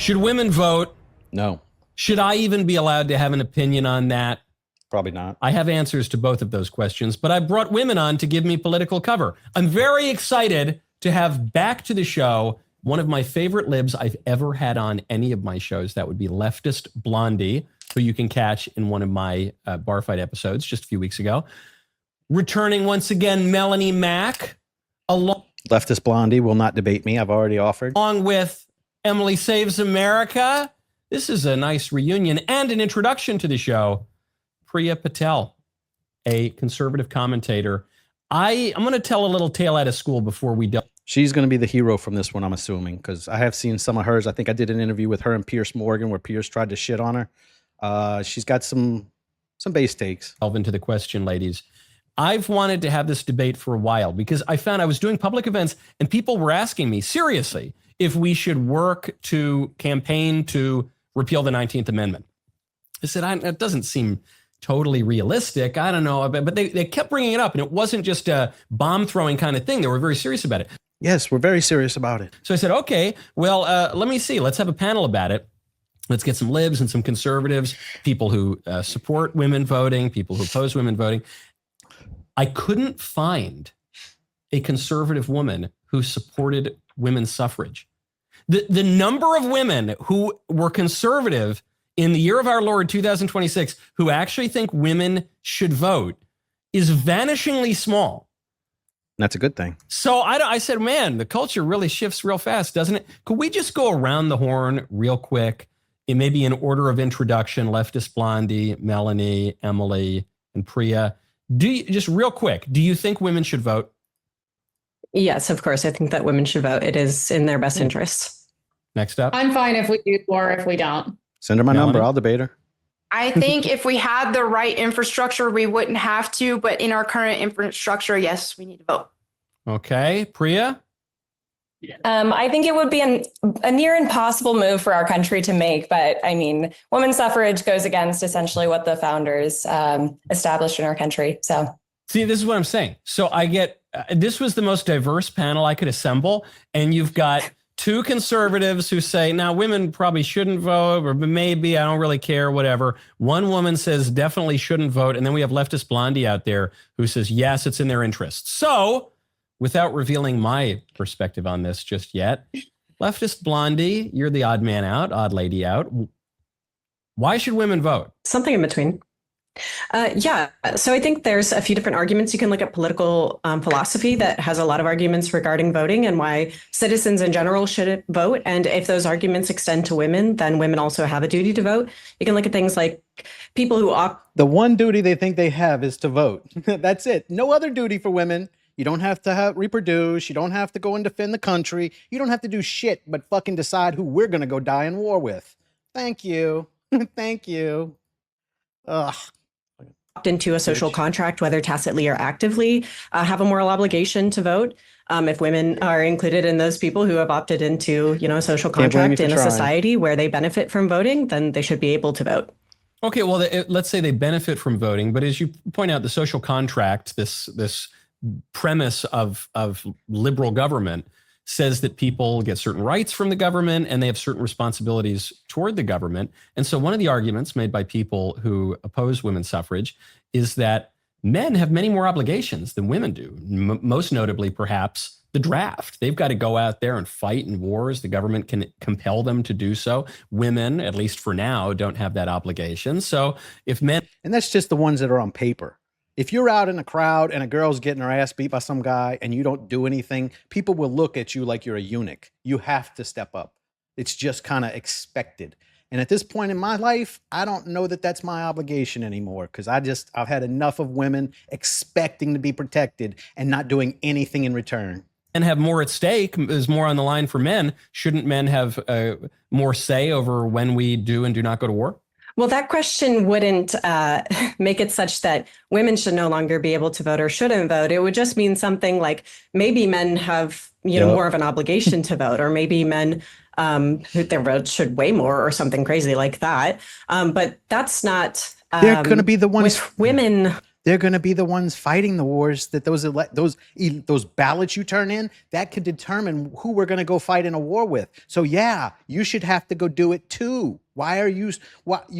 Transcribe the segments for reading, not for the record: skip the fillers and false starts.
Should women vote? No. Should I even be allowed to have an opinion on that? Probably not. I have answers to both of those questions, but I brought women on to give me political cover. I'm very excited to have back to the show one of my favorite libs I've ever had on any of my shows. That would be leftist Blondie, who you can catch in one of my bar fight episodes just a few weeks ago. Returning once again, Melanie Mack. Leftist Blondie will not debate me. I've already offered. Along with Emily Saves America. This is a nice reunion and an introduction to the show. Priya Patel, a conservative commentator. I'm going to tell a little tale out of school before we do. She's going to be the hero from this one, I'm assuming, because I have seen some of hers. I think I did an interview with her and Pierce Morgan where Pierce tried to shit on her. She's got some base takes. Delve into the question, ladies. I've wanted to have this debate for a while because I found I was doing public events and people were asking me seriously if we should work to campaign to repeal the 19th Amendment. I said, it doesn't seem totally realistic. I don't know. But they kept bringing it up, and it wasn't just a bomb throwing kind of thing. They were very serious about it. Yes, we're very serious about it. So I said, okay, well, let me see. Let's have a panel about it. Let's get some libs and some conservatives, people who support women voting, people who oppose women voting. I couldn't find a conservative woman who supported women's suffrage. The number of women who were conservative in the year of our Lord 2026 who actually think women should vote is vanishingly small. That's a good thing. So I said, man, the culture really shifts real fast, doesn't it? Could we just go around the horn real quick, in maybe in order of introduction, leftist Blondie, Melanie, Emily, and Priya? Just real quick, do you think women should vote? Yes, of course. I think that women should vote. It is in their best interests. Next up. I'm fine if we do or if we don't. Send her my number. I'll debate her. I think if we had the right infrastructure, we wouldn't have to. But in our current infrastructure, yes, we need to vote. Okay. Priya? I think it would be a near impossible move for our country to make. But I mean, women's suffrage goes against essentially what the founders established in our country. So, see, this is what I'm saying. So I get this was the most diverse panel I could assemble. And you've got two conservatives who say, now women probably shouldn't vote, or maybe I don't really care, whatever. One woman says definitely shouldn't vote. And then we have leftist Blondie out there who says, yes, it's in their interest. So without revealing my perspective on this just yet, leftist Blondie, you're the odd man out, odd lady out. Why should women vote? Something in between. Yeah. So I think there's a few different arguments. You can look at political philosophy that has a lot of arguments regarding voting and why citizens in general should vote. And if those arguments extend to women, then women also have a duty to vote. You can look at things like people who opt. The one duty they think they have is to vote. That's it. No other duty for women. You don't have to reproduce. You don't have to go and defend the country. You don't have to do shit but fucking decide who we're going to go die in war with. Thank you. Thank you. Ugh. Into a social contract, whether tacitly or actively, have a moral obligation to vote. If women are included in those people who have opted into, a social contract in a society where they benefit from voting, then they should be able to vote. Okay, well, let's say they benefit from voting, but as you point out, the social contract, this premise of liberal government, says that people get certain rights from the government and they have certain responsibilities toward the government. And so one of the arguments made by people who oppose women's suffrage is that men have many more obligations than women do. Most notably, perhaps, the draft. They've got to go out there and fight in wars. The government can compel them to do so. Women, at least for now, don't have that obligation. So if men... And that's just the ones that are on paper. If you're out in a crowd and a girl's getting her ass beat by some guy and you don't do anything, people will look at you like you're a eunuch. You have to step up. It's just kind of expected. And at this point in my life, I don't know that that's my obligation anymore because I've had enough of women expecting to be protected and not doing anything in return. And have more at stake, is more on the line for men. Shouldn't men have more say over when we do and do not go to war? Well, that question wouldn't make it such that women should no longer be able to vote or shouldn't vote. It would just mean something like maybe men have, more of an obligation to vote, or maybe men their vote should weigh more or something crazy like that. But that's not. They're going to be the ones. With women. they're going to be the ones fighting the wars that those ballots you turn in, that could determine who we're going to go fight in a war with. So yeah, you should have to go do it too. Why you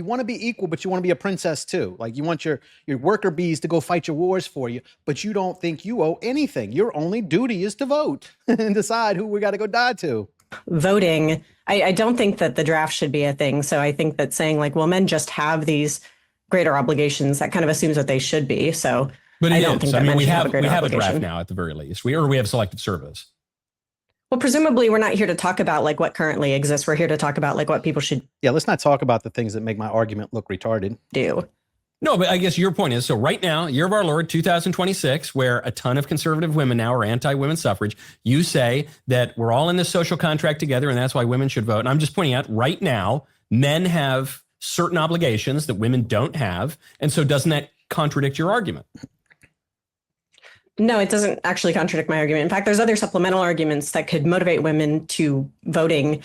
want to be equal, but you want to be a princess too. Like you want your worker bees to go fight your wars for you, but you don't think you owe anything. Your only duty is to vote and decide who we got to go die to. Voting, I don't think that the draft should be a thing. So I think that saying like, well, men just have these greater obligations, that kind of assumes that they should be. So But I don't think that men we should have a greater a draft obligation. now at the very least. We have selective service. Well, presumably we're not here to talk about like what currently exists. We're here to talk about like what people should Yeah, let's not talk about the things that make my argument look retarded. do. No, but I guess your point is, so right now, year of our Lord, 2026, where a ton of conservative women now are anti-women's suffrage, you say that we're all in this social contract together and that's why women should vote. And I'm just pointing out right now, men have certain obligations that women don't have. And so doesn't that contradict your argument? No, it doesn't actually contradict my argument. In fact, there's other supplemental arguments that could motivate women to voting.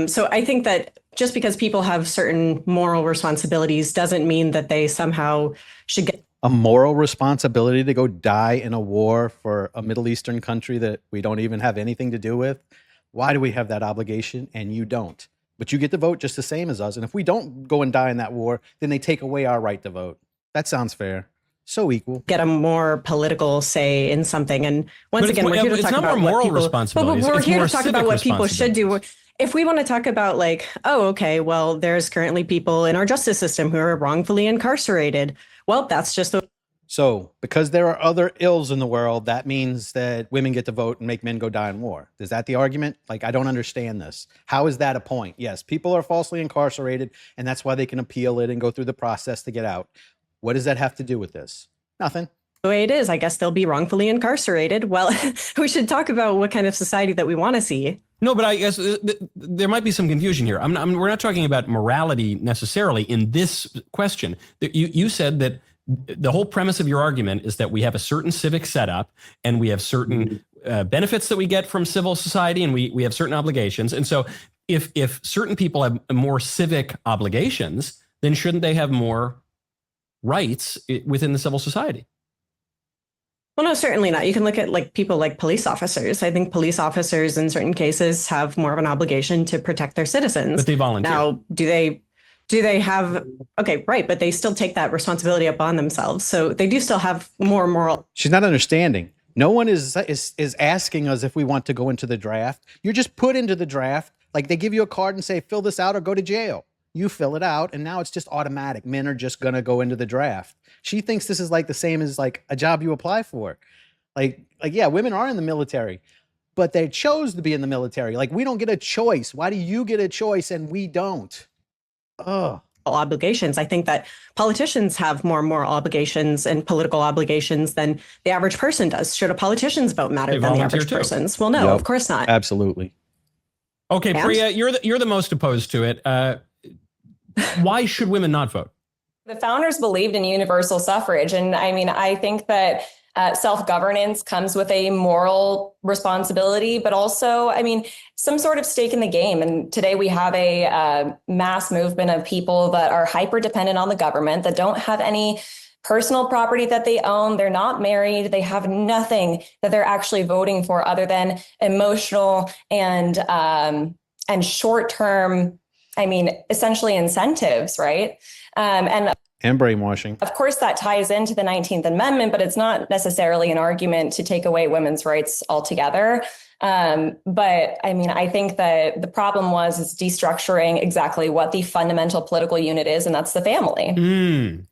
So I think that just because people have certain moral responsibilities doesn't mean that they somehow should get A moral responsibility to go die in a war for a Middle Eastern country that we don't even have anything to do with. Why do we have that obligation and you don't? But you get to vote just the same as us. And if we don't go and die in that war, then they take away our right to vote. That sounds fair. So equal. a more political say in something. And once But again, we're here to it's talk not about more what moral people, responsibilities, but we're it's here more to talk civic about what people should do. responsibilities. If we want to talk about like, oh, okay, well, there's currently people in our justice system who are wrongfully incarcerated. Well, that's just the So because there are other ills in the world, that means that women get to vote and make men go die in war. Is that the argument? Like, I don't understand this. How is that a point? Yes, people are falsely incarcerated, and that's why they can appeal it and go through the process to get out. What does that have to do with this? Nothing. way it is. I guess they'll be wrongfully incarcerated. Well, we should talk about what kind of society that we want to see. No, but I guess there might be some confusion here. We're not talking about morality necessarily in this question. You said that the whole premise of your argument is that we have a certain civic setup and we have certain benefits that we get from civil society and we have certain obligations. And so if certain people have more civic obligations, then shouldn't they have more rights within the civil society? Well, no, certainly not. You can look at like people like police officers. I think police officers in certain cases have more of an obligation to protect their citizens. But they volunteer. Now, do they have, okay, right, but they still take that responsibility upon themselves. So they do still have more moral. She's not understanding. No one is asking us if we want to go into the draft. You're just put into the draft. Like they give you a card and say, fill this out or go to jail. You fill it out and now it's just automatic. Men are just going to go into the draft. She thinks this is like the same as like a job you apply for. Like, yeah, women are in the military, but they chose to be in the military. Like we don't get a choice. Why do you get a choice and we don't? Oh. Obligations. I think that politicians have more moral obligations and political obligations than the average person does. Should a politician's vote matter They than the volunteer average too. person's? Well, no, Yep. of course not. Absolutely. Okay, And? Priya, you're the most opposed to it. Why should women not vote? The founders believed in universal suffrage. And I mean, I think that self-governance comes with a moral responsibility, but also, I mean, some sort of stake in the game. And today we have a mass movement of people that are hyper dependent on the government, that don't have any personal property that they own. They're not married. They have nothing that they're actually voting for other than emotional and short-term, I mean, essentially incentives, right? And brainwashing. Of course, that ties into the 19th Amendment, but it's not necessarily an argument to take away women's rights altogether. But I mean, I think that the problem is destructuring exactly what the fundamental political unit is, and that's the family.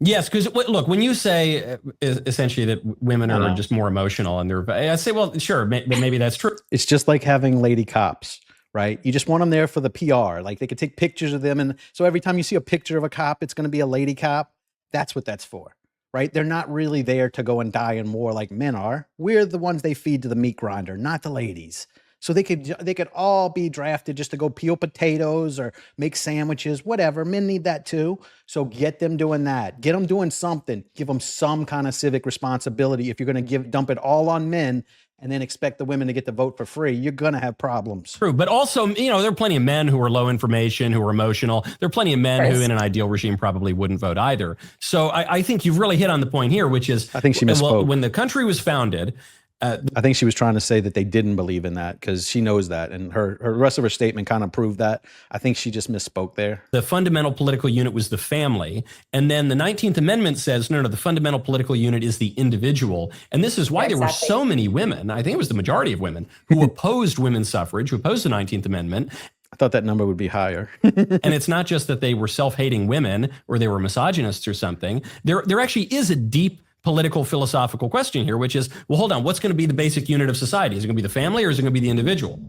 Yes, because look, when you say essentially that women are just more emotional and I say, well, sure, maybe that's true. It's just like having lady cops, right? You just want them there for the PR. Like they could take pictures of them. And so every time you see a picture of a cop, it's going to be a lady cop. That's what that's for, right? They're not really there to go and die in war like men are. We're the ones they feed to the meat grinder, not the ladies. So they could all be drafted just to go peel potatoes or make sandwiches, whatever. Men need that too. So get them doing that. Get them doing something. Give them some kind of civic responsibility. If you're going to dump it all on men and then expect the women to get to vote for free, you're going to have problems. True, but also, there are plenty of men who are low information, who are emotional. There are plenty of men who, in an ideal regime, probably wouldn't vote either. So I think you've really hit on the point here, which is, I think she misspoke. Well, when the country was founded, I think she was trying to say that they didn't believe in that because she knows that. And her rest of her statement kind of proved that. I think she just misspoke there. The fundamental political unit was the family. And then the 19th Amendment says, no, the fundamental political unit is the individual. And this is why there were so many women, I think it was the majority of women, who opposed women's suffrage, who opposed the 19th Amendment. I thought that number would be higher. And it's not just that they were self-hating women or they were misogynists or something. There actually is a deep political philosophical question here, which is, well, hold on, what's going to be the basic unit of society? Is it going to be the family or is it going to be the individual?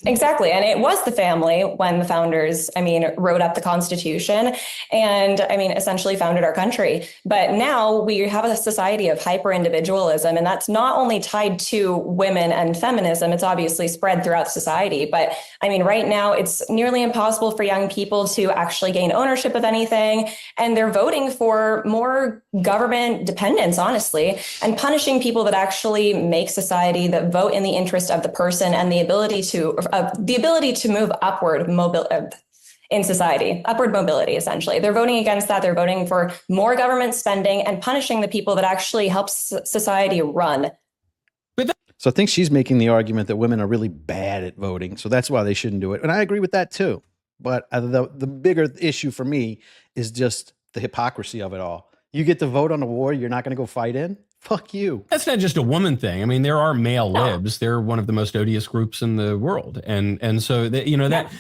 Exactly. And it was the family when the founders, wrote up the Constitution and, essentially founded our country. But now we have a society of hyper individualism, and that's not only tied to women and feminism, it's obviously spread throughout society. But right now it's nearly impossible for young people to actually gain ownership of anything. And they're voting for more government dependence, honestly, and punishing people that actually make society, that vote in the interest of the person and the ability to move upward in society, upward mobility, essentially. They're voting against that. They're voting for more government spending and punishing the people that actually help society run. So I think she's making the argument that women are really bad at voting. So that's why they shouldn't do it. And I agree with that too. But the bigger issue for me is just the hypocrisy of it all. You get to vote on a war you're not going to go fight in? Fuck you. That's not just a woman thing. There are male libs. They're one of the most odious groups in the world. And so that,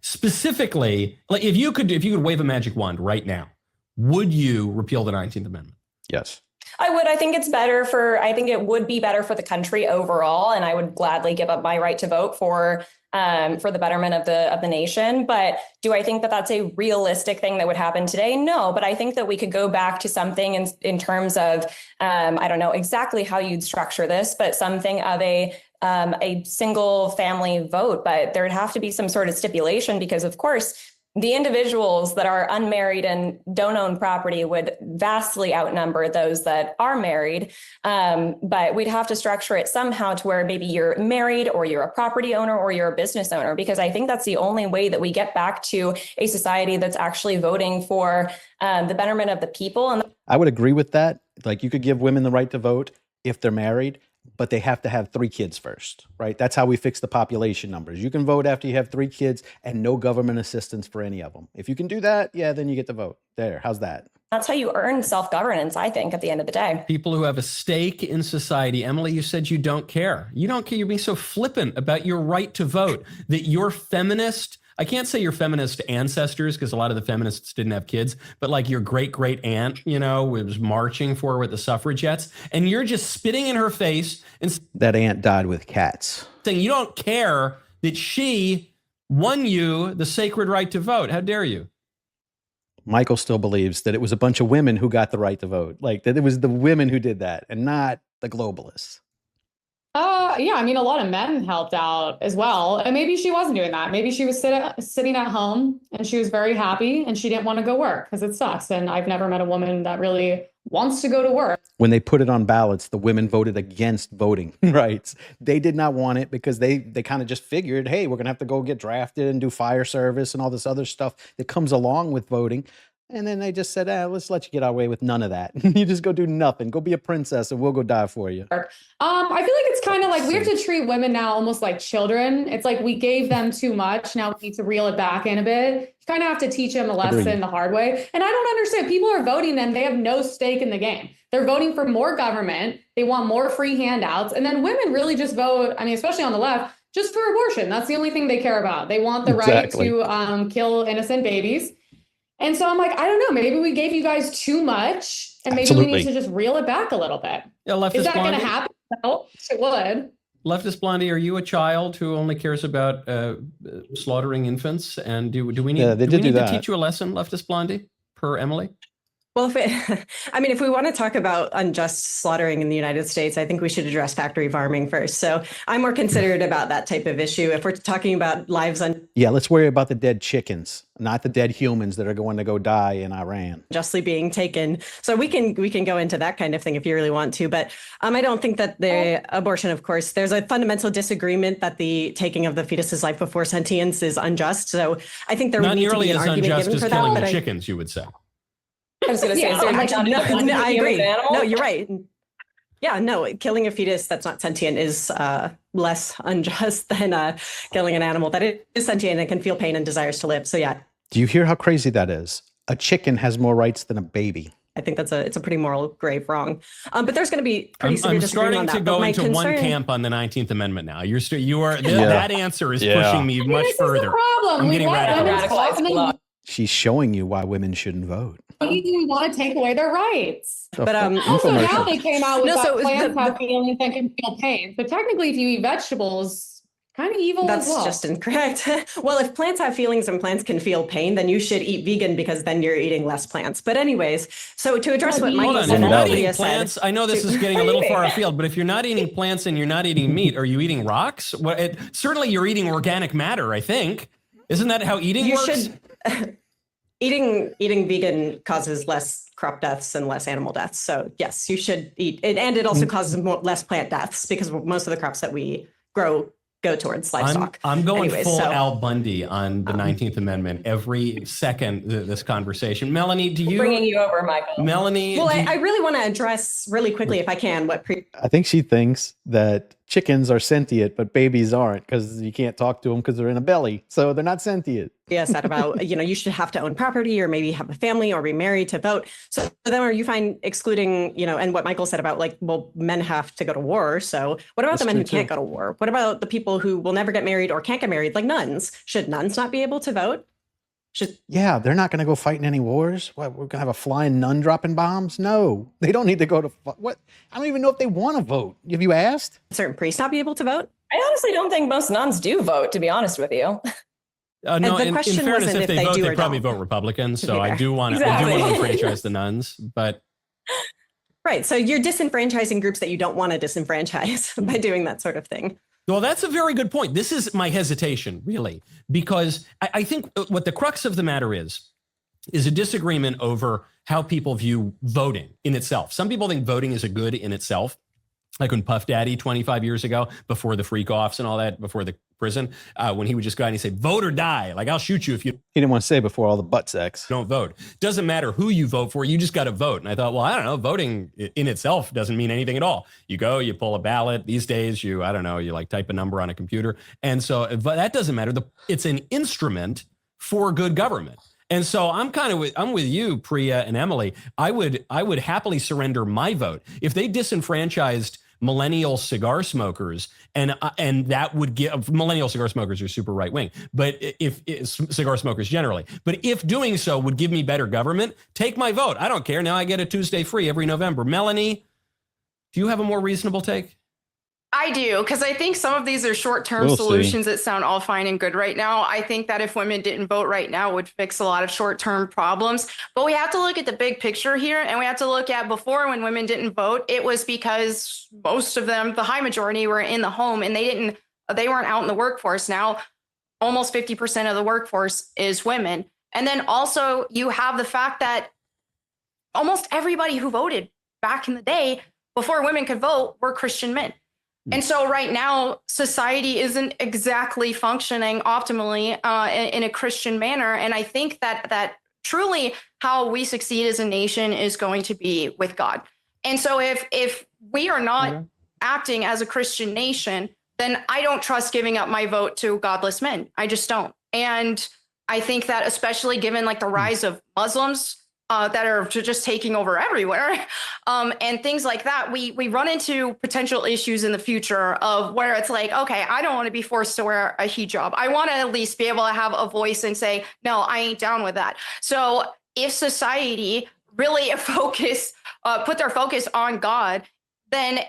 specifically, like if you could wave a magic wand right now, would you repeal the 19th Amendment? Yes. I would. I think it would be better for the country overall. And I would gladly give up my right to vote for the betterment of the nation. But do I think that that's a realistic thing that would happen today? No, but I think that we could go back to something in terms of, I don't know exactly how you'd structure this, but something of a single family vote. But there'd have to be some sort of stipulation because, of course, the individuals that are unmarried and don't own property would vastly outnumber those that are married. But we'd have to structure it somehow to where maybe you're married or you're a property owner or you're a business owner, because I think that's the only way that we get back to a society that's actually voting for the betterment of the people. And I would agree with that. Like you could give women the right to vote if they're married, but they have to have 3 kids first, right? That's how we fix the population numbers. You can vote after you have 3 kids and no government assistance for any of them. If you can do that, yeah, then you get to vote. There, how's that? that's how you earn self-governance, I think, at the end of the day. People who have a stake in society. Emily, you said you don't care. You don't care. You're being so flippant about your right to vote that your feminist, I can't say your feminist ancestors because a lot of the feminists didn't have kids, but like your great aunt, you know, was marching for her with the suffragettes, and you're just spitting in her face and that aunt died with cats. Saying you don't care that she won you the sacred right to vote. How dare you? Michael still believes that it was a bunch of women who got the right to vote, like that it was the women who did that and not the globalists. Yeah, I mean, a lot of men helped out as well. And maybe she wasn't doing that. Maybe she was sitting at home and she was very happy and she didn't want to go work because it sucks. And I've never met a woman that really wants to go to work. When they put it on ballots, the women voted against voting rights. They did not want it because they kind of just figured, hey, we're going to have to go get drafted and do fire service and all this other stuff that comes along with voting. And then they just said, let's let you get away with none of that. You just go do nothing. Go be a princess and we'll go die for you. I feel like it's kind of like we have to treat women now almost like children. It's like we gave them too much. Now we need to reel it back in a bit. You kind of have to teach them a lesson the hard way. And I don't understand. People are voting and they have no stake in the game. They're voting for more government. They want more free handouts. And then women really just vote, I mean, especially on the left, just for abortion. That's the only thing they care about. They want the right to kill innocent babies. And so I'm like, I don't know, maybe we gave you guys too much and maybe we need to just reel it back a little bit. Yeah, is that going to happen? No, it would. Leftist Blondie, are you a child who only cares about slaughtering infants? And do we need, do we need to teach you a lesson, Leftist Blondie, per Emily? Well, if we want to talk about unjust slaughtering in the United States, I think we should address factory farming first. So I'm more considerate about that type of issue. If we're talking about lives Yeah, let's worry about the dead chickens, not the dead humans that are going to go die in Iran. unjustly being taken. So we can go into that kind of thing if you really want to. But I don't think that the abortion, of course, there's a fundamental disagreement that the taking of the fetus's life before sentience is unjust. So I think there would need to be an argument given for that. Killing the chickens, you would say. I was going to say, is there no, I agree. animal? No, you're right. Yeah, no, killing a fetus that's not sentient is less unjust than killing an animal that is sentient and can feel pain and desires to live. So yeah. Do you hear how crazy that is? A chicken has more rights than a baby. I think it's a pretty moral grave wrong. But there's going to be pretty severe I'm disagreement starting on that. to go into one camp on the 19th Amendment now. That answer is pushing me much this further. Is the problem. I'm getting radical. She's showing you why women shouldn't vote. We want to take away their rights. But also now they came out with plants have the feelings that can feel pain. So technically, if you eat vegetables, kind of evil that's as well. just incorrect. Well, if plants have feelings and plants can feel pain, then you should eat vegan because then you're eating less plants. But anyways, so to address what Michael said, if you're not eating plants, I know this is getting a little far afield, but if you're not eating plants and you're not eating meat, are you eating rocks? Well, certainly you're eating organic matter, I think. Isn't that how eating works? Eating vegan causes less crop deaths and less animal deaths. So yes, you should eat it. And it also causes less plant deaths because most of the crops that we grow go towards livestock. I'm going full Al Bundy on the 19th Amendment every second this conversation. Melanie, do you... Bringing you over, Michael. Melanie... Well, I really want to address really quickly, if I can, I think she thinks that chickens are sentient, but babies aren't because you can't talk to them because they're in a belly. So they're not sentient. Said about, you should have to own property or maybe have a family or be married to vote. So then are you find excluding, and what Michael said about men have to go to war. So what about the men who can't go to war? What about the people who will never get married or can't get married, like nuns? Should nuns not be able to vote? Yeah, they're not going to go fight in any wars. What, we're going to have a flying nun dropping bombs? No, they don't need to go to what? I don't even know if they want to vote. Have you asked? Certain priests not be able to vote? I honestly don't think most nuns do vote, to be honest with you. No, in fairness, if they vote, they probably vote Republican. So I do want to enfranchise the nuns, but. Right. So you're disenfranchising groups that you don't want to disenfranchise by doing that sort of thing. Well, that's a very good point. This is my hesitation, really, because I think what the crux of the matter is a disagreement over how people view voting in itself. Some people think voting is a good in itself. Like when Puff Daddy 25 years ago, before the freak offs and all that, before the prison, when he would just go out and he'd say, vote or die. Like, I'll shoot you if you He didn't want to say before all the butt sex. don't vote. Doesn't matter who you vote for. You just got to vote. And I thought, well, I don't know. Voting in itself doesn't mean anything at all. You go, you pull a ballot. These days, you like type a number on a computer. And so but that doesn't matter. It's an instrument for good government. And so I'm with you, Priya and Emily. I would happily surrender my vote if they disenfranchised millennial cigar smokers, and that would give millennial cigar smokers are super right wing, but if cigar smokers generally, but if doing so would give me better government, take my vote. I don't care. Now I get a Tuesday free every November. Melanie, do you have a more reasonable take? I do, because I think some of these are short-term solutions that sound all fine and good right now. I think that if women didn't vote right now, it would fix a lot of short-term problems. But we have to look at the big picture here, and we have to look at before when women didn't vote, it was because most of them, the high majority, were in the home and they weren't out in the workforce. Now, almost 50% of the workforce is women. And then also you have the fact that almost everybody who voted back in the day before women could vote were Christian men. And so right now, society isn't exactly functioning optimally in a Christian manner. And I think that truly how we succeed as a nation is going to be with God. And so if we are not acting as a Christian nation, then I don't trust giving up my vote to godless men. I just don't. And I think that especially given like the rise of Muslims that are just taking over everywhere and things like that, we run into potential issues in the future of where it's like, okay, I don't want to be forced to wear a hijab. I want to at least be able to have a voice and say, no, I ain't down with that. So if society really put their focus on God, and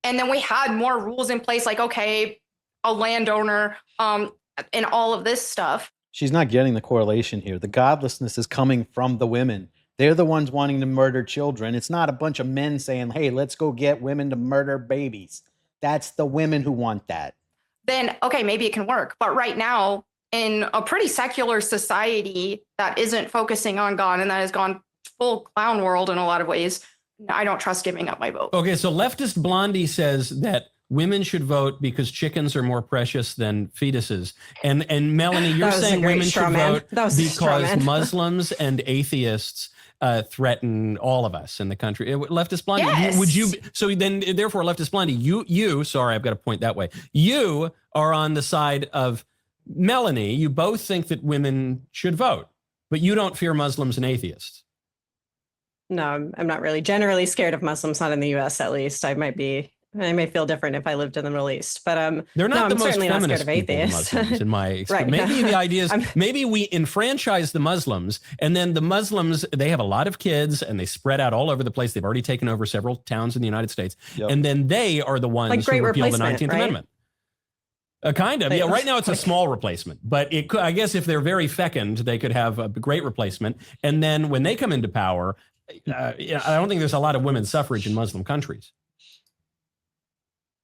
then we had more rules in place, like, okay, a landowner and all of this stuff. She's not getting the correlation here. The godlessness is coming from the women. They're the ones wanting to murder children. It's not a bunch of men saying, hey, let's go get women to murder babies. That's the women who want that. Then, okay, maybe it can work. But right now, in a pretty secular society that isn't focusing on God and that has gone full clown world in a lot of ways, I don't trust giving up my vote. Okay, so leftist Blondie says that women should vote because chickens are more precious than fetuses. And Melanie, you're saying women should vote because Muslims and atheists threaten all of us in the country. Leftist Blondie, yes. would you? So then, therefore, leftist Blondie, you. Sorry, I've got to point that way. You are on the side of Melanie. You both think that women should vote, but you don't fear Muslims and atheists. No, I'm not really generally scared of Muslims, not in the U.S. at least. I may feel different if I lived in the Middle East, but they're not no, the I'm most certainly not feminist scared of people, atheists. Muslims, in my experience. Right. Maybe the idea is maybe we enfranchise the Muslims, and then the Muslims, they have a lot of kids and they spread out all over the place. They've already taken over several towns in the United States, and then they are the ones who repeal the 19th Amendment. Kind of. Yeah, right now it's a small replacement, but it could, I guess if they're very fecund, they could have a great replacement. And then when they come into power, I don't think there's a lot of women's suffrage in Muslim countries.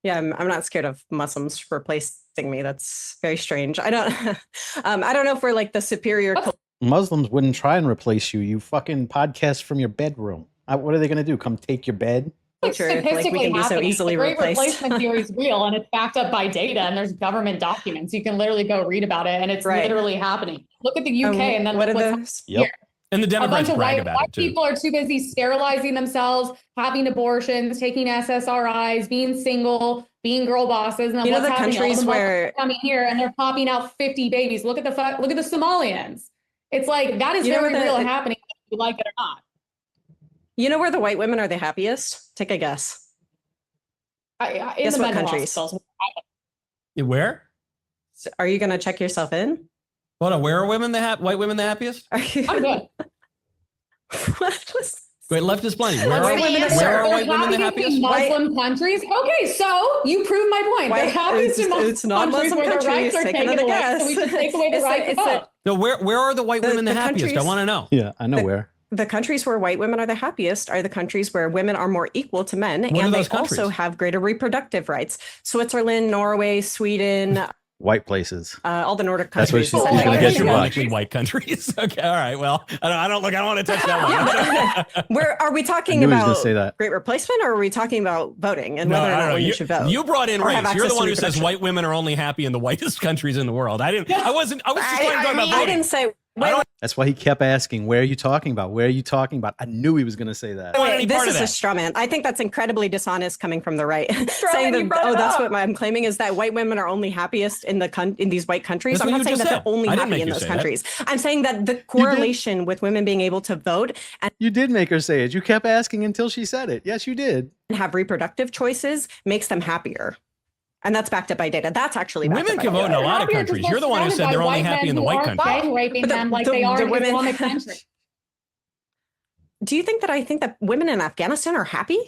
Yeah, I'm not scared of Muslims replacing me. That's very strange. I don't know if we're like the superior. Muslims wouldn't try and replace you. You fucking podcast from your bedroom. What are they going to do? Come take your bed? Statistically we can be so easily the great replaced. replacement theory is real and it's backed up by data and there's government documents. You can literally go read about it and it's literally happening. Look at the UK and then what look are what's those? here. And the Democrats brag about white it too. People are too busy sterilizing themselves, having abortions, taking SSRIs, being single, being girl bosses. And then You know what's the happening? countries where coming here and they're popping out 50 babies. Look at the Somalians. It's like that is very real and happening, whether you like it or not. You know where the white women are the happiest? Take a guess. Guess what countries? Where? Are you going to check yourself in? Hold on. Where are women white women the happiest? Are you? I'm good. Wait, leftist Blondie. Where Where are white women the happiest? Muslim countries. Okay, so you proved my point. They're happiest in Muslim countries where their rights are taken away. So we should take away the right to vote. No, where are the white women the happiest? I want to know. Yeah, I know where. The countries where white women are the happiest are the countries where women are more equal to men, and they also have greater reproductive rights. Switzerland, Norway, Sweden. White places. All the Nordic countries. That's what she's going to get you watch. White countries. Okay, all right. Well, I don't want to touch that one. Where are we talking about great replacement, or are we talking about voting and whether or not women should vote? You brought in race. You're the one who says white women are only happy in the whitest countries in the world. I was just trying to talk about voting. I didn't say. That's why he kept asking, where are you talking about? Where are you talking about? I knew he was going to say that. This is a straw man. I think that's incredibly dishonest coming from the right. Saying that, that's what I'm claiming is that white women are only happiest in these white countries. I'm not saying that they're only happy in those countries. I'm saying that the correlation with women being able to vote. You did make her say it. You kept asking until she said it. Yes, you did. And have reproductive choices makes them happier. And that's backed up by data. That's actually women can vote in a lot of countries. You're the one who said they're only happy in the white country. Raping them like they are in Islamic country. Do you think that I think that women in Afghanistan are happy?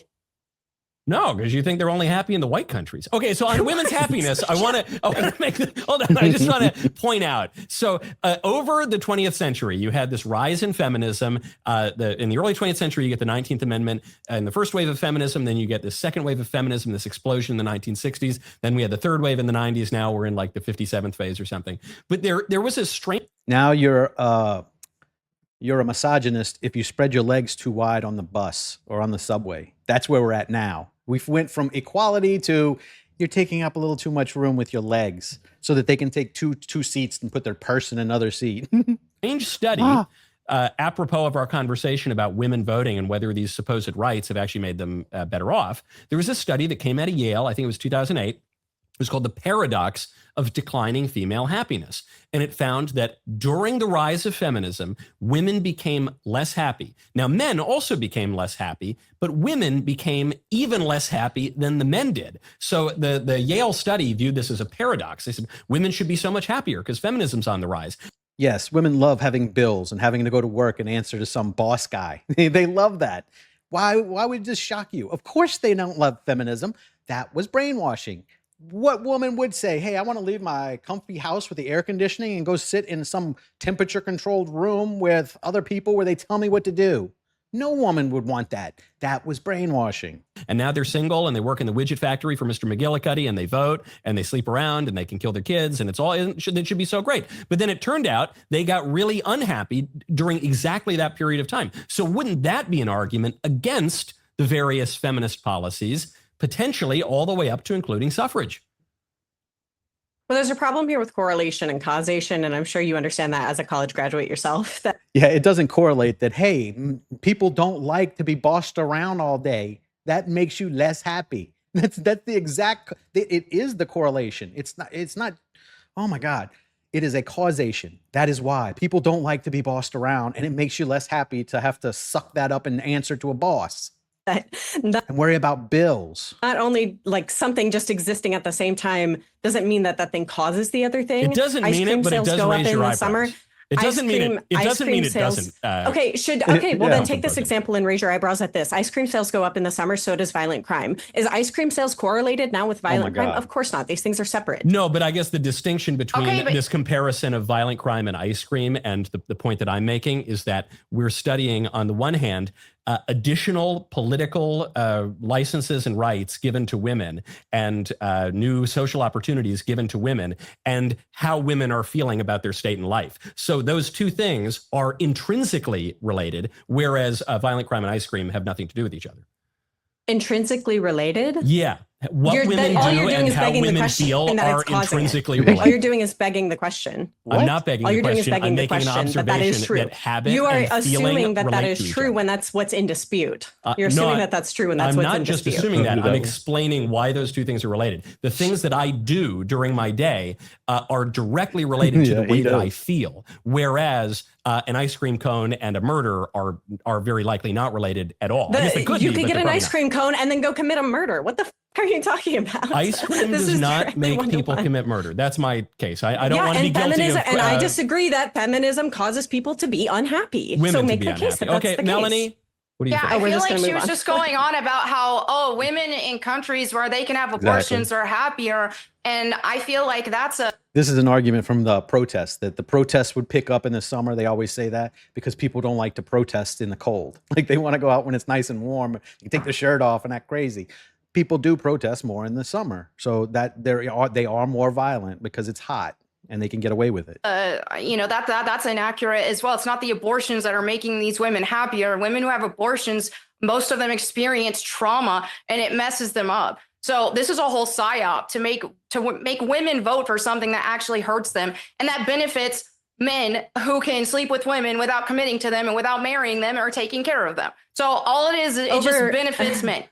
No, because you think they're only happy in the white countries. Okay, so on women's happiness, I want to make. Hold on, I just want to point out. So over the 20th century, you had this rise in feminism. In the early 20th century, you get the 19th Amendment and the first wave of feminism. Then you get this second wave of feminism, this explosion in the 1960s. Then we had the third wave in the 90s. Now we're in like the 57th phase or something. But there was a strange. Now you're a misogynist if you spread your legs too wide on the bus or on the subway. That's where we're at now. We went from equality to you're taking up a little too much room with your legs so that they can take two seats and put their purse in another seat. Strange study, apropos of our conversation about women voting and whether these supposed rights have actually made them better off. There was a study that came out of Yale, I think it was 2008. It was called The Paradox of Declining Female Happiness. And it found that during the rise of feminism, women became less happy. Now, men also became less happy, but women became even less happy than the men did. So the Yale study viewed this as a paradox. They said women should be so much happier because feminism's on the rise. Yes, women love having bills and having to go to work and answer to some boss guy. They love that. Why would this shock you? Of course they don't love feminism. That was brainwashing. What woman would say, hey, I want to leave my comfy house with the air conditioning and go sit in some temperature controlled room with other people where they tell me what to do? No woman would want that. That was brainwashing. And now they're single and they work in the widget factory for Mr. McGillicuddy and they vote and they sleep around and they can kill their kids and it should be so great. But then it turned out they got really unhappy during exactly that period of time. So wouldn't that be an argument against the various feminist policies, potentially all the way up to including suffrage? Well, there's a problem here with correlation and causation, and I'm sure you understand that as a college graduate yourself. Yeah, it doesn't correlate that, hey, people don't like to be bossed around all day. That makes you less happy. That's the exact, it is the correlation. It's not, oh my God. It is a causation. That is why people don't like to be bossed around, and it makes you less happy to have to suck that up and answer to a boss. And worry about bills. Not only like something just existing at the same time doesn't mean that thing causes the other thing. It doesn't mean it, but it does raise your eyebrows. Summer. It doesn't mean it. It doesn't mean it doesn't. Okay. Well, then take this example and raise your eyebrows at this. Ice cream sales go up in the summer, so does violent crime. Is ice cream sales correlated now with violent crime? Of course not. These things are separate. No, but I guess the distinction between this comparison of violent crime and ice cream and the point that I'm making is that we're studying, on the one hand, additional political licenses and rights given to women and new social opportunities given to women and how women are feeling about their state in life. So those two things are intrinsically related, whereas violent crime and ice cream have nothing to do with each other. Intrinsically related? Yeah. What women do and how women feel are intrinsically related. All you're doing is begging the question. What? I'm not begging the question. I'm making an observation that is true. That habit you are and assuming that is true true when that's what's in dispute. You're assuming that that's true when that's what's in dispute. I'm not just assuming that. I'm explaining why those two things are related. The things that I do during my day are directly related to the way that I feel, whereas an ice cream cone and a murder are very likely not related at all. You could get an ice cream cone and then go commit a murder. What the are you talking about? Ice cream does not make people commit murder. That's my case. I don't want to be guilty of... And I disagree that feminism causes people to be unhappy. Women so make to be the case that okay, that's the Melanie, case. What do you think? I feel like she was just going on about how, women in countries where they can have abortions are happier. And I feel like this is an argument from the protests, that the protests would pick up in the summer. They always say that because people don't like to protest in the cold. Like they want to go out when it's nice and warm. You take the shirt off and act crazy. People do protest more in the summer, so that they are more violent because it's hot and they can get away with it. That's inaccurate as well. It's not the abortions that are making these women happier. Women who have abortions, most of them experience trauma and it messes them up. So this is a whole psyop to make women vote for something that actually hurts them and that benefits men who can sleep with women without committing to them and without marrying them or taking care of them. So all it is, it just benefits men.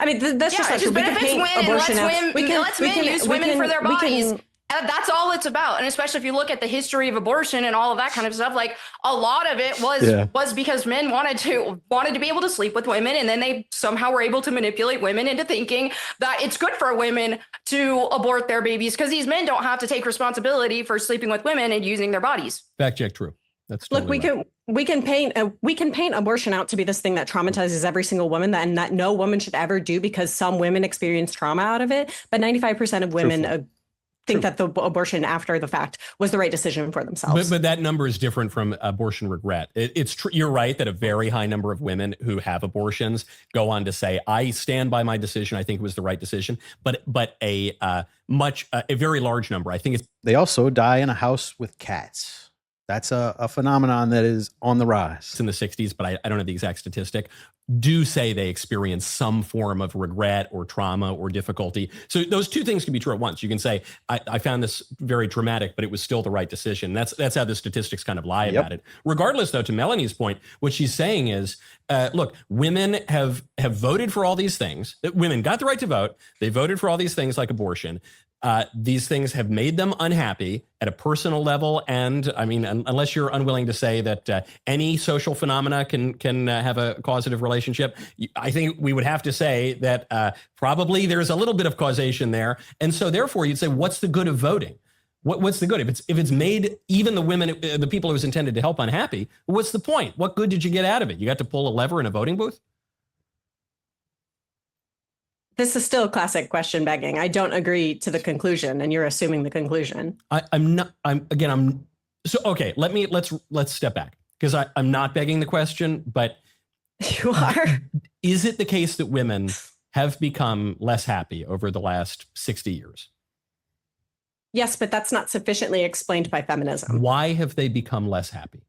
I mean, that's just it benefits women. Let's men use women for their bodies. That's all it's about. And especially if you look at the history of abortion and all of that kind of stuff, like a lot of it was because men wanted to be able to sleep with women. And then they somehow were able to manipulate women into thinking that it's good for women to abort their babies because these men don't have to take responsibility for sleeping with women and using their bodies. Fact check, true. That's totally look, we can paint abortion out to be this thing that traumatizes every single woman and that no woman should ever do because some women experience trauma out of it. But 95% of women think that the abortion after the fact was the right decision for themselves. But that number is different from abortion regret. It's true. You're right that a very high number of women who have abortions go on to say, I stand by my decision. I think it was the right decision. But a very large number, I think they also die in a house with cats. That's a phenomenon that is on the rise. It's in the 60s, but I don't know the exact statistic. Do say they experience some form of regret or trauma or difficulty. So those two things can be true at once. You can say, I found this very traumatic, but it was still the right decision. That's how the statistics kind of lie about it. Regardless, though, to Melanie's point, what she's saying is, look, women have voted for all these things. Women got the right to vote. They voted for all these things like abortion. These things have made them unhappy at a personal level. And I mean, unless you're unwilling to say that any social phenomena can have a causative relationship, I think we would have to say that probably there's a little bit of causation there. And so therefore you'd say, what's the good of voting? What's the good? If it's made even the people it was intended to help unhappy, what's the point? What good did you get out of it? You got to pull a lever in a voting booth? This is still classic question begging. I don't agree to the conclusion, and you're assuming the conclusion. Let's step back, because I'm not begging the question, but You are. is it the case that women have become less happy over the last 60 years? Yes, but that's not sufficiently explained by feminism. Why have they become less happy?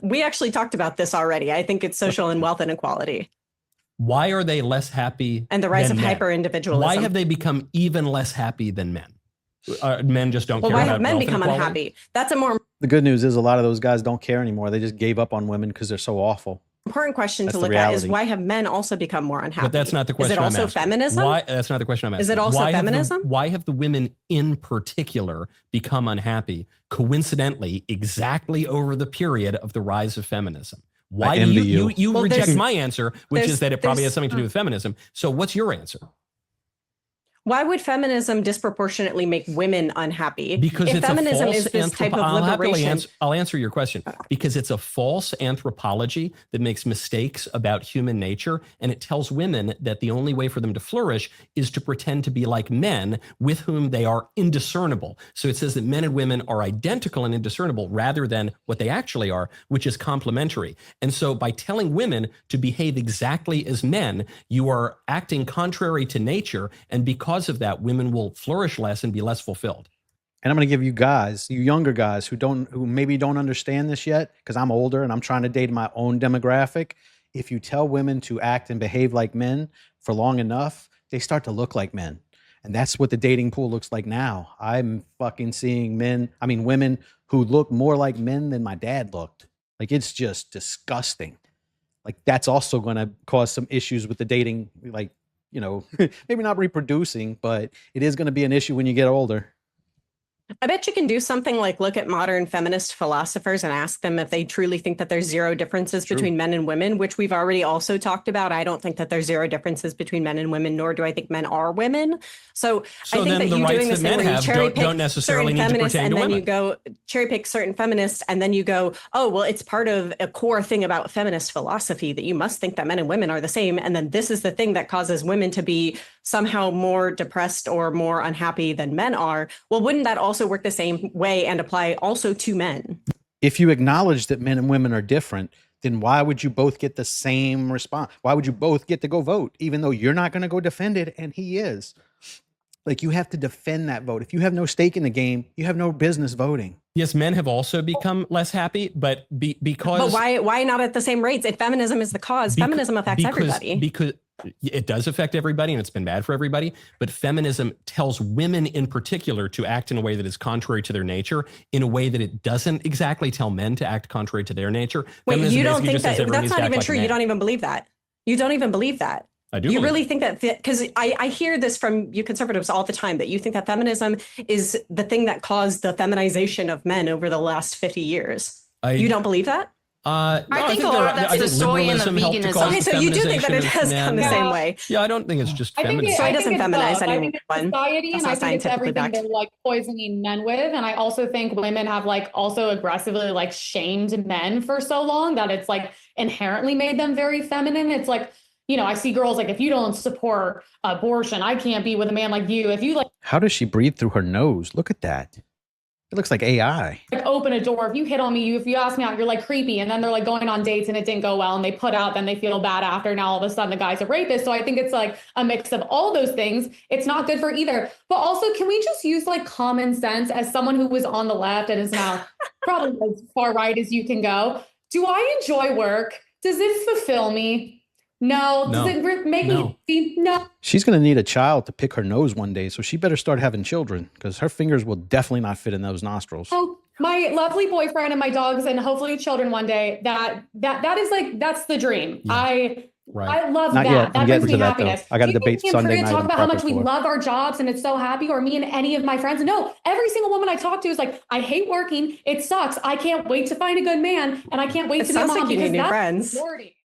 We actually talked about this already. I think it's social and wealth inequality. Why are they less happy? And the rise than of men? hyper-individualism. Why have they become even less happy than men? Men just don't care why about have men wealth become inequality? unhappy? That's a more The good news is a lot of those guys don't care anymore. They just gave up on women because they're so awful. important question That's to the look at is reality. why have men also become more unhappy? But that's not the question. Is it also I'm asking. feminism? Why? That's not the question I'm asking. Is it also feminism? Why have the women in particular become unhappy? Coincidentally, exactly over the period of the rise of feminism. Why do envy you Well, reject there's- my answer, which is that it probably has there's- something to do with feminism? So what's your answer? Why would feminism disproportionately make women unhappy? Because if it's feminism a false is this type of liberation. I'll answer your question. Because it's a false anthropology that makes mistakes about human nature, and it tells women that the only way for them to flourish is to pretend to be like men with whom they are indiscernible. So it says that men and women are identical and indiscernible rather than what they actually are, which is complementary. And so by telling women to behave exactly as men, you are acting contrary to nature, and because of that, women will flourish less and be less fulfilled. And I'm going to give you guys, you younger guys who maybe don't understand this yet, because I'm older and I'm trying to date my own demographic. If you tell women to act and behave like men for long enough, they start to look like men. And that's what the dating pool looks like now. I'm fucking seeing women who look more like men than my dad looked. Like, it's just disgusting. Like, that's also going to cause some issues with the dating, like, you know, maybe not reproducing, but it is going to be an issue when you get older. I bet you can do something like look at modern feminist philosophers and ask them if they truly think that there's zero differences between men and women, which we've already also talked about. I don't think that there's zero differences between men and women, nor do I think men are women. So I think then that the you rights doing this that thing men where you have cherry don't pick necessarily certain need to feminists pertain and to then you women. go cherry pick certain feminists and then you go, oh, well, it's part of a core thing about feminist philosophy that you must think that men and women are the same. And then this is the thing that causes women to be somehow more depressed or more unhappy than men are. Well, wouldn't that also work the same way and apply also to men? If you acknowledge that men and women are different, then why would you both get the same response? Why would you both get to go vote, even though you're not going to go defend it and he is? Like, you have to defend that vote. If you have no stake in the game, you have no business voting. Yes, men have also become less happy, but because... But why not at the same rates? If feminism is the cause, feminism affects everybody. Because it does affect everybody, and it's been bad for everybody, but feminism tells women in particular to act in a way that is contrary to their nature, in a way that it doesn't exactly tell men to act contrary to their nature. Wait, Feminism you don't basically think just says that everyone that's needs to not act even like a true? man. You don't even believe that. You don't even believe that. I do. You believe really it. think that, because I hear this from you conservatives all the time, that you think that feminism is the thing that caused the feminization of men over the last 50 years. You don't believe that? No, I think a lot of that's the soy and the liberalism helped to veganism. cause Okay, so you do think that it feminization has of come the men. same way. Yeah, I don't think it's just I think feminism. Soy I doesn't think it's feminize both. I think it's anyone. society, That's and I not think it's scientifically everything backed. they're like poisoning men with. And I also think women have like also aggressively like shamed men for so long that it's like inherently made them very feminine. It's like, you know, I see girls like, if you don't support abortion, I can't be with a man like you. If you like How does she breathe through her nose? Look at that. It looks like AI. open a door, if you hit on me, if you ask me out, you're like creepy. And then they're like going on dates and it didn't go well and they put out, then they feel bad after. Now all of a sudden the guy's a rapist. So I think it's like a mix of all those things. It's not good for either. But also, can we just use like common sense as someone who was on the left and is now probably as far right as you can go? Do I enjoy work? Does it fulfill me? No. No. Does it make me feel? No. She's going to need a child to pick her nose one day, so she better start having children, because her fingers will definitely not fit in those nostrils. Oh, my lovely boyfriend and my dogs and hopefully children one day. That is like, that's the dream. Yeah. I love Not that. yet. I'm That getting brings to me that, though. happiness. I got a Do you debate think me and Sunday Priya night talk I'm about how prepping much we for. love our jobs and it's so happy, or me and any of my friends? No, every single woman I talk to is like, I hate working. It sucks. I can't wait to find a good man, and I can't wait It to be a sounds mom, like you because need new that's friends. the majority.